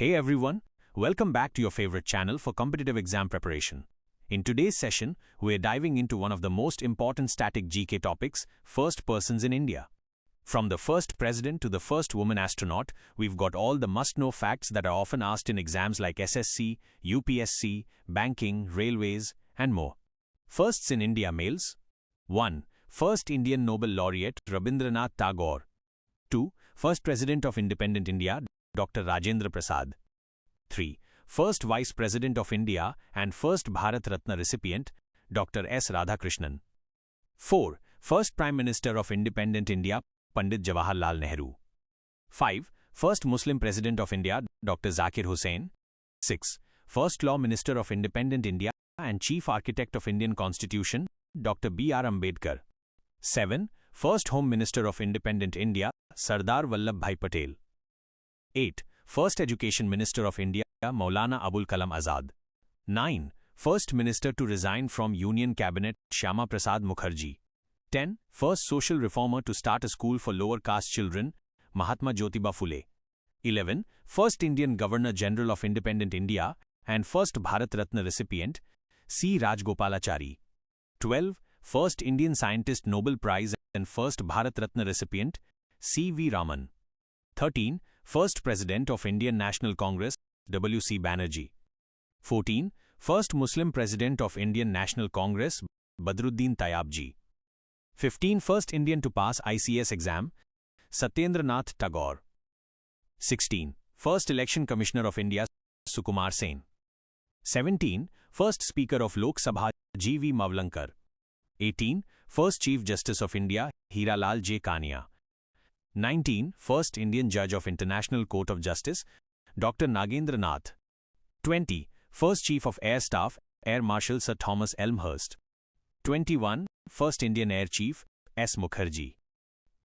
Hey everyone, welcome back to your favorite channel for competitive exam preparation. In today's session, we're diving into one of the most important static GK topics, first persons in India. From the first president to the first woman astronaut, we've got all the must-know facts that are often asked in exams like SSC, UPSC, banking, railways, and more. Firsts in India males. 1. First Indian Nobel Laureate, Rabindranath Tagore. 2. First President of Independent India, Dr. Rajendra Prasad. 3. First Vice President of India and first Bharat Ratna recipient, Dr. S. Radhakrishnan. 4. First Prime Minister of Independent India, Pandit Jawaharlal Nehru. 5. First Muslim President of India, Dr. Zakir Hussain. 6. First Law Minister of Independent India and Chief Architect of Indian Constitution, Dr. B.R. Ambedkar. 7. First Home Minister of Independent India, Sardar Vallabhbhai Patel. 8. First Education Minister of India, Maulana Abul Kalam Azad. 9. First Minister to resign from Union Cabinet, Shyama Prasad Mukherjee. 10. First Social Reformer to start a school for lower caste children, Mahatma Jyotiba Phule. 11. First Indian Governor General of Independent India and first Bharat Ratna recipient, C. Rajgopalachari. 12. First Indian Scientist Nobel Prize and first Bharat Ratna recipient, C. V. Raman. 13. First President of Indian National Congress, W. C. Banerjee. 14. First Muslim President of Indian National Congress, Badruddin Tayyabji. 15. First Indian to pass ICS exam, Satyendranath Tagore. 16. First Election Commissioner of India, Sukumar Sen. 17. First Speaker of Lok Sabha, G. V. Mavlankar. 18. First Chief Justice of India, Hiralal J. Kania. 19. First Indian Judge of International Court of Justice, Dr. Nagendranath. 20. First Chief of Air Staff, Air Marshal Sir Thomas Elmhurst. 21. First Indian Air Chief, S. Mukherjee.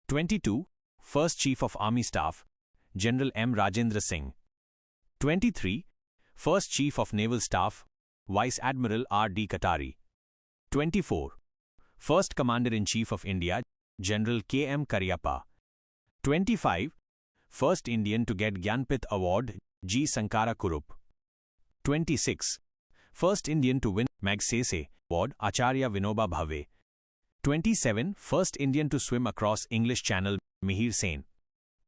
22. First Chief of Army Staff, General M. Rajendra Singh. 23. First Chief of Naval Staff, Vice Admiral R. D. Katari. 24. First Commander-in-Chief of India, General K. M. Cariappa. 25. First Indian to get Gyanpith Award, G. Sankara Kurup. 26. First Indian to win Magsaysay Award, Acharya Vinoba Bhave. 27. First Indian to swim across English Channel, Mihir Sen.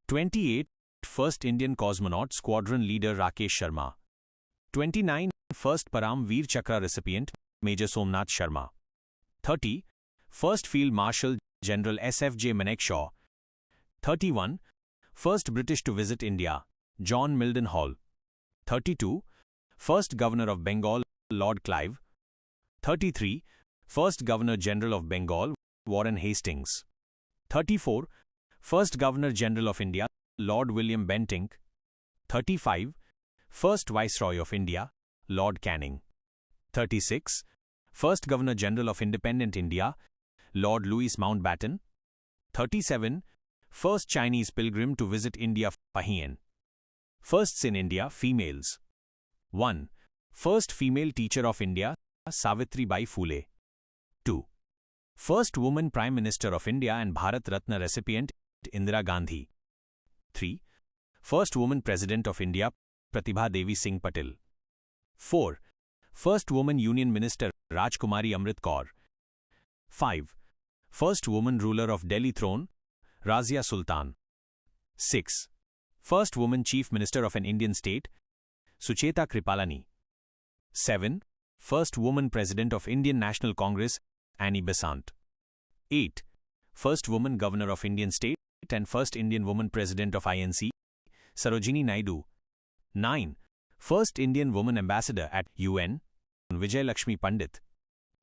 28. First Indian Cosmonaut Squadron Leader Rakesh Sharma. 29. First Param Veer Chakra recipient, Major Somnath Sharma. 30. First Field Marshal General S. F. J. Manekshaw. 31. First British to visit India, John Milden Hall. 32. First Governor of Bengal, Lord Clive. 33. First Governor General of Bengal, Warren Hastings. 34. First Governor General of India, Lord William Bentinck. 35. First Viceroy of India, Lord Canning. 36. First Governor General of Independent India, Lord Louis Mountbatten. 37. First Chinese pilgrim to visit India, Fahian. Firsts in India, females. 1. First female teacher of India, Savitri Bai Phule. 2. First woman Prime Minister of India and Bharat Ratna recipient, Indira Gandhi. 3. First woman President of India, Pratibha Devi Singh Patil. 4. First woman Union Minister, Rajkumari Amrit Kaur. 5. First woman ruler of Delhi throne, Razia Sultan. 6. First woman Chief Minister of an Indian state, Sucheta Kripalani. 7. First woman President of Indian National Congress, Annie Besant. 8. First woman Governor of Indian state and first Indian woman President of INC, Sarojini Naidu. 9. First Indian woman Ambassador at UN, Vijay Lakshmi Pandit.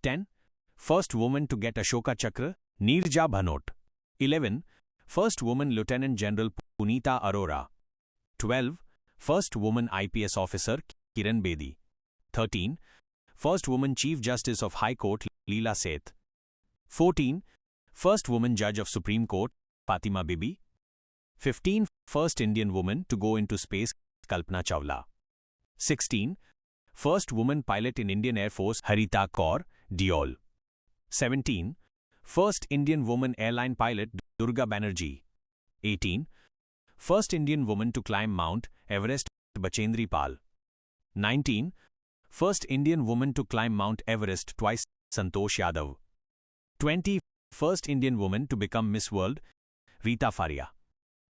10. First woman to get Ashoka Chakra, Neerja Bhanot. 11. First woman Lieutenant General Punita Arora. 12. First woman IPS officer, Kiran Bedi. 13. First woman Chief Justice of High Court, Leela Seth. 14. First woman Judge of Supreme Court, Fatima Bibi. 15. First Indian woman to go into space, Kalpana Chawla. 16. First woman pilot in Indian Air Force, Harita Kaur, Diol. 17. First Indian woman airline pilot, Durga Banerjee. 18. First Indian woman to climb Mount Everest, Bachendri Pal. 19. First Indian woman to climb Mount Everest twice, Santosh Yadav. 20. First Indian woman to become Miss World, Rita Faria.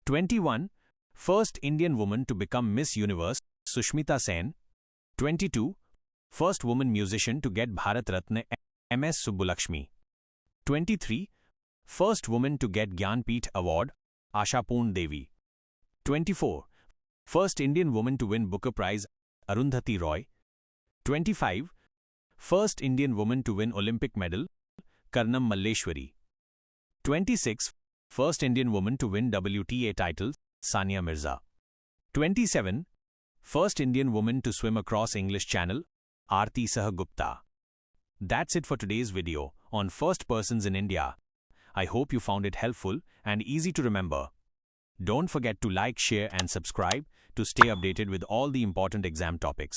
21. First Indian woman to become Miss Universe, Sushmita Sen. 22. First woman musician to get Bharat Ratna, MS Subbulakshmi. 23. First woman to get Gyanpith Award, Asha Poon Devi. 24. First Indian woman to win Booker Prize, Arundhati Roy. 25. First Indian woman to win Olympic medal, Karnam Malleshwari. 26. First Indian woman to win WTA title, Sania Mirza. 27. First Indian woman to swim across English Channel, Aarti Sahagupta. That's it for today's video on first persons in India. I hope you found it helpful and easy to remember. Don't forget to like, share and subscribe to stay updated with all the important exam topics.